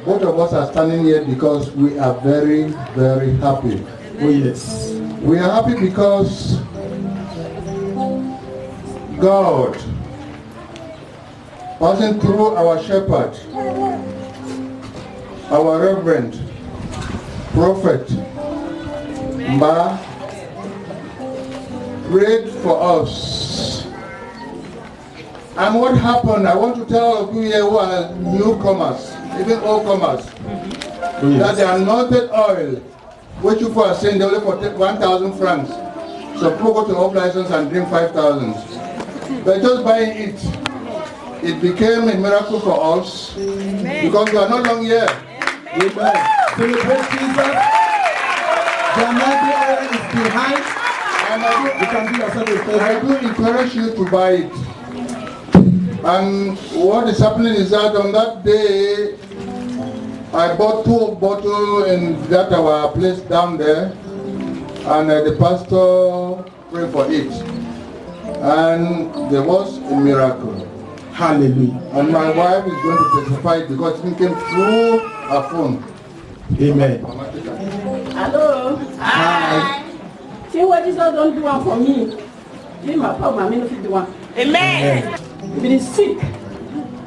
both of us are standing here because we are very, very happy. Oh yes. We are happy because God, passing through our shepherd, our reverend, prophet, Mba, prayed for us. And what happened, I want to tell all of you here who are newcomers, even old comers, that the anointed oil, which you are saying they only for 1,000 francs. So people go to off license and drink 5,000. But just buying it, it became a miracle for us. Amen. Because we are no longer here. Amen. Celebrate Jesus. The anointed oil is behind. And you can do yourself a favor. I do encourage you to buy it. And what is happening is that on that day, I bought 2 bottles in that our place down there, and the pastor prayed for it. And there was a miracle. Hallelujah. And my wife is going to testify because it came through her phone. Amen. Hello. Hi. See what Jesus don't do one for me. Give my power, mommy, no fit do one. Amen. If it is sick,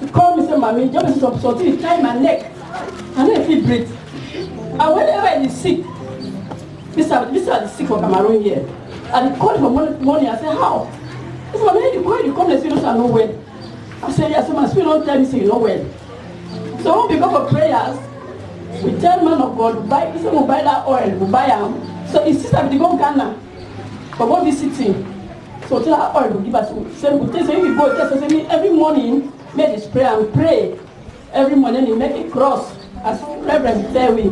he called me, say, mommy, just something, he tie my neck. I don't feel breathe. And whenever he is sick, this is sick for Cameroon here. And he called for morning. I said, how? He said, mommy, you come, the spirit are not well. I said, yes, so my spirit don't tell me, say, you're not well. So when we go for prayers, we tell man of God, we buy that oil, we buy them. So his sister will go Ghana for one visiting. So tell that oil will give us same good thing. So if we go, just say every morning, make this prayer and pray. Every morning, he make a cross, as Reverend tell me.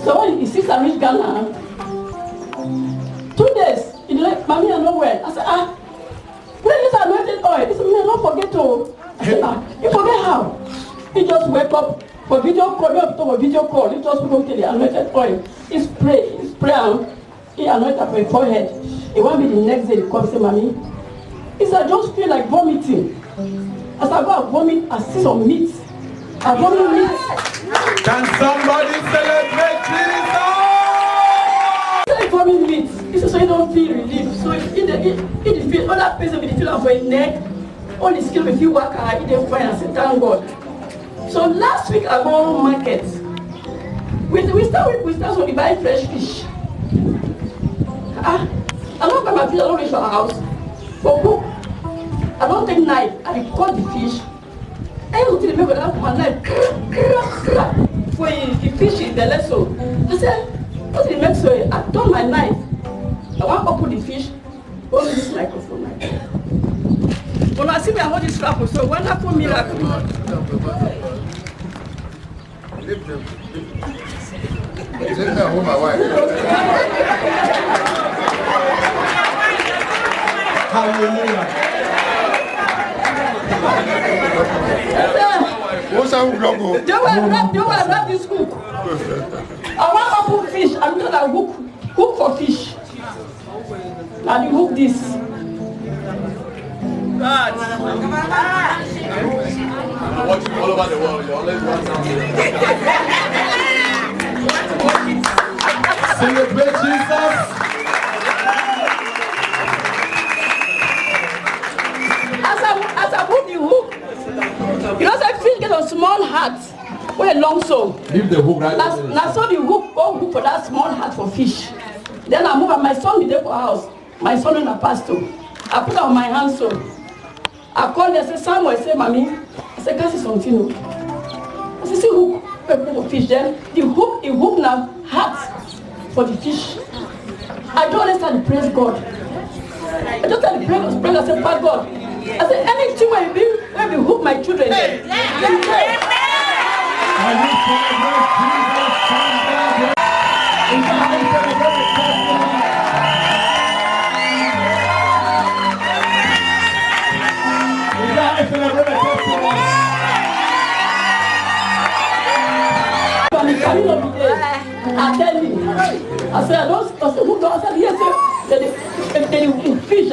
So when his sister reached Ghana, 2 days, he like, mommy, I'm not well. I said, where is anointed oil? He said, man, don't forget to. I said, you forget how? He just wake up for video call, you have to a video call. He just go to the anointed oil. He's pray, he anointed for his forehead. He won't be the next day, he comes and say, mommy, he said, I just feel like vomiting. As I go and vomit, I see some meat. I vomit meat. Can somebody celebrate Jesus? I vomit meat. He said, so you don't feel relief. So if you feel, other person will feel for his neck, all the skin will feel work, I eat them fine. I said, thank God. So last week I go on market. We start to buy fresh fish. I don't buy my fish, I don't reach our house. For cook, I don't take knife, I cut the fish. I go to the milk without my knife. For the fish is the less so. I said, what did it make so? I turn my knife. I want to open the fish. Hold this microphone. When I see me, I hold this strap, so wonderful miracle. Let me hold my wife. Hallelujah. What's that logo? They will wrap this hook. I want to open fish. I'm going to hook for fish. And you hook this. God. I'm watching all over the world. You always want something. Celebrate Jesus. As I put the hook, you know, so fish get a small hat with a long soul. Leave the hook right there. Now so the hook, go hook for that small hat for fish. Then I move and my son be there for house. My son is a pastor. I put on my hand so. I called them, I said, Samuel, I said, mommy, I said, can I see something? I said, see hook for fish. Then the hook now hat for the fish. I don't understand the praise God. I just started the praise God. I said, Father God. I said, anything when you hook my children. Amen. I tell you, I said, I said, yes, the fish,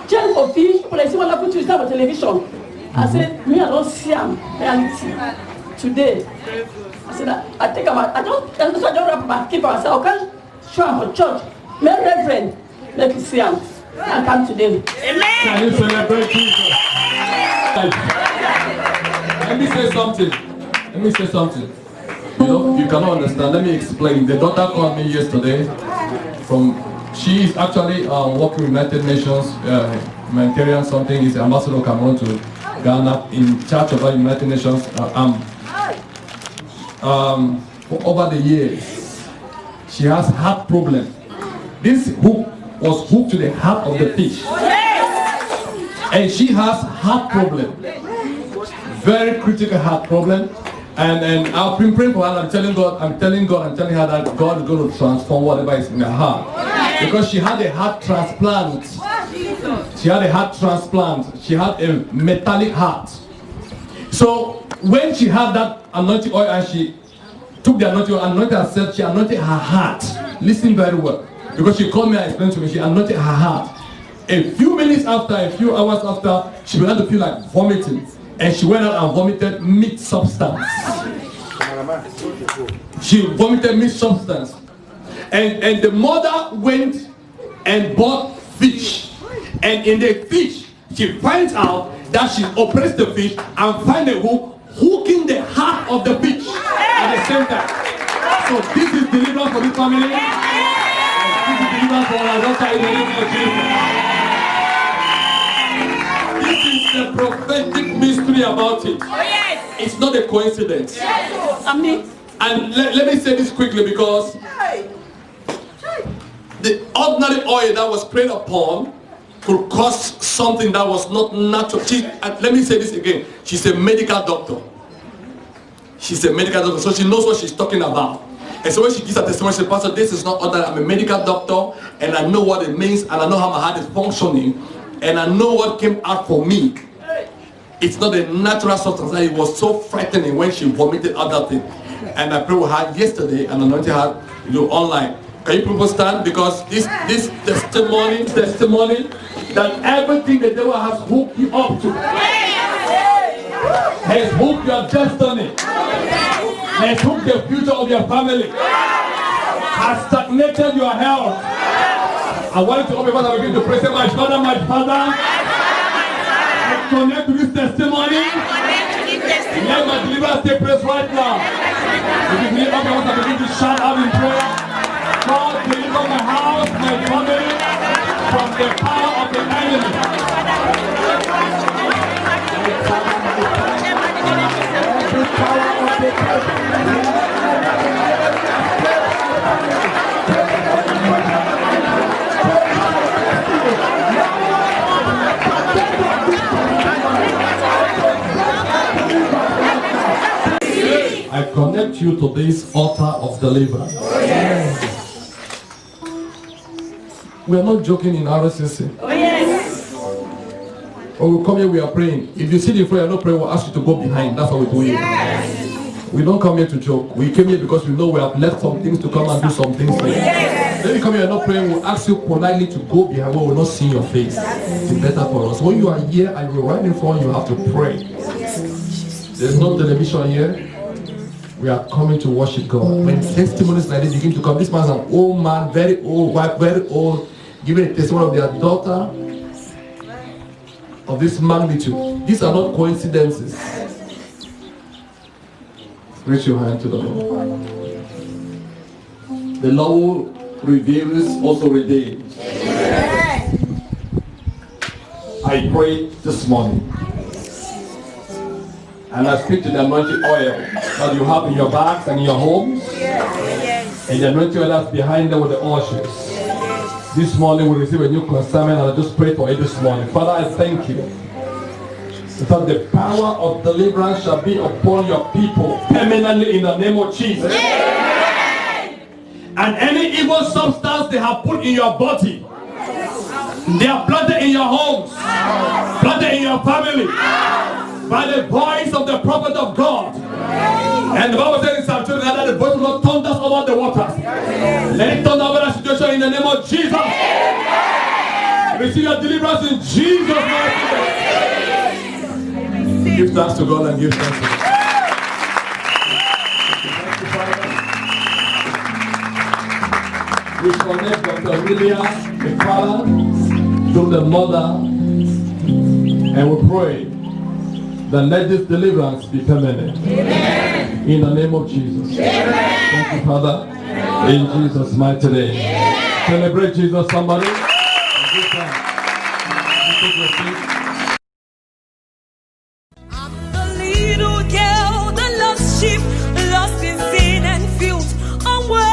chain for fish, but I see when I put you on television. I said, me, I don't see him reality today. I said, I think I don't wrap my keep myself. I can't show him for church. My reverend, let me see him. I come today. Amen. Can you celebrate Jesus? Let me say something. You know, you cannot understand. Let me explain. The daughter called me yesterday she is actually working with United Nations, humanitarian something, is ambassador of Cameroon to Ghana, in charge of the United Nations. For over the years, she has heart problem. This hook was hooked to the heart of the fish. And she has heart problem. Very critical heart problem. And I've been praying for her. I'm telling her that God is going to transform whatever is in her heart. Because she had a heart transplant. She had a metallic heart. So when she had that anointing oil and she took the anointing oil, anointed herself, she anointed her heart. Listen very well. Because she called me and explained to me, she anointed her heart. A few hours after, she began to feel like vomiting. And she went out and vomited meat substance. She vomited meat substance. And the mother went and bought fish. And in the fish, she finds out that she operates the fish and finds a hook, hooking the heart of the fish at the same time. So this is deliverance for this family. This is deliverance for our daughter in the name of Jesus. This is the prophetic mystery about it. It's not a coincidence. And let me say this quickly, because the ordinary oil that was prayed upon could cause something that was not natural. Let me say this again. She's a medical doctor. She's a medical doctor, so she knows what she's talking about. And so when she gives her testimony, she says, Pastor, this is not ordinary. I'm a medical doctor, and I know what it means, and I know how my heart is functioning, and I know what came out for me. It's not a natural substance. It was so frightening when she vomited out that thing. And I prayed with her yesterday and anointed her, online. Can you people stand? Because this testimony that everything the devil has hooked you up to, has hooked your destiny, has hooked the future of your family, has stagnated your health. I want you to open your mouth and begin to pray. Say, my Father, I connect to this testimony. Let my deliverance take place right now. If you need help, I want to begin to shout out in prayer. God, deliver my house, my family, from the power of the enemy. I connect you to this altar of deliverance. We are not joking in RCC. When we come here, we are praying. If you sit in front, you are not praying, we'll ask you to go behind. That's what we do here. We don't come here to joke. We came here because we know we have left some things to come and do some things here. When you come here and not praying, we'll ask you politely to go behind where we'll not see your face. It's better for us. When you are here and you're right in front, you have to pray. There's no television here. We are coming to worship God. When testimonies like this begin to come, this man's an old man, very old, wife, very old, giving a testimony of their daughter of this magnitude. These are not coincidences. Raise your hand to the Lord. The Lord reveals, also redeems. I pray this morning, and I speak to the anointing oil that you have in your bags and in your homes, and the anointing oil that's behind them with the ushers. This morning we receive a new consignment, and I just pray for it this morning. Father, I thank you that the power of deliverance shall be upon your people permanently in the name of Jesus. And any evil substance they have put in your body, they are planted in your homes, planted in your family, by the voice of the prophet of God. And the Bible says in Psalm 29 that the voice of God thunders over the waters. Let it thunder over that situation in the name of Jesus. Receive your deliverance in Jesus' name. Give thanks to God and give thanks to God. We connect Dr. William, the father, to the mother, and we pray that let this deliverance be permanent. Amen. In the name of Jesus. Amen. Thank you, Father. In Jesus' mighty name. Celebrate Jesus, somebody.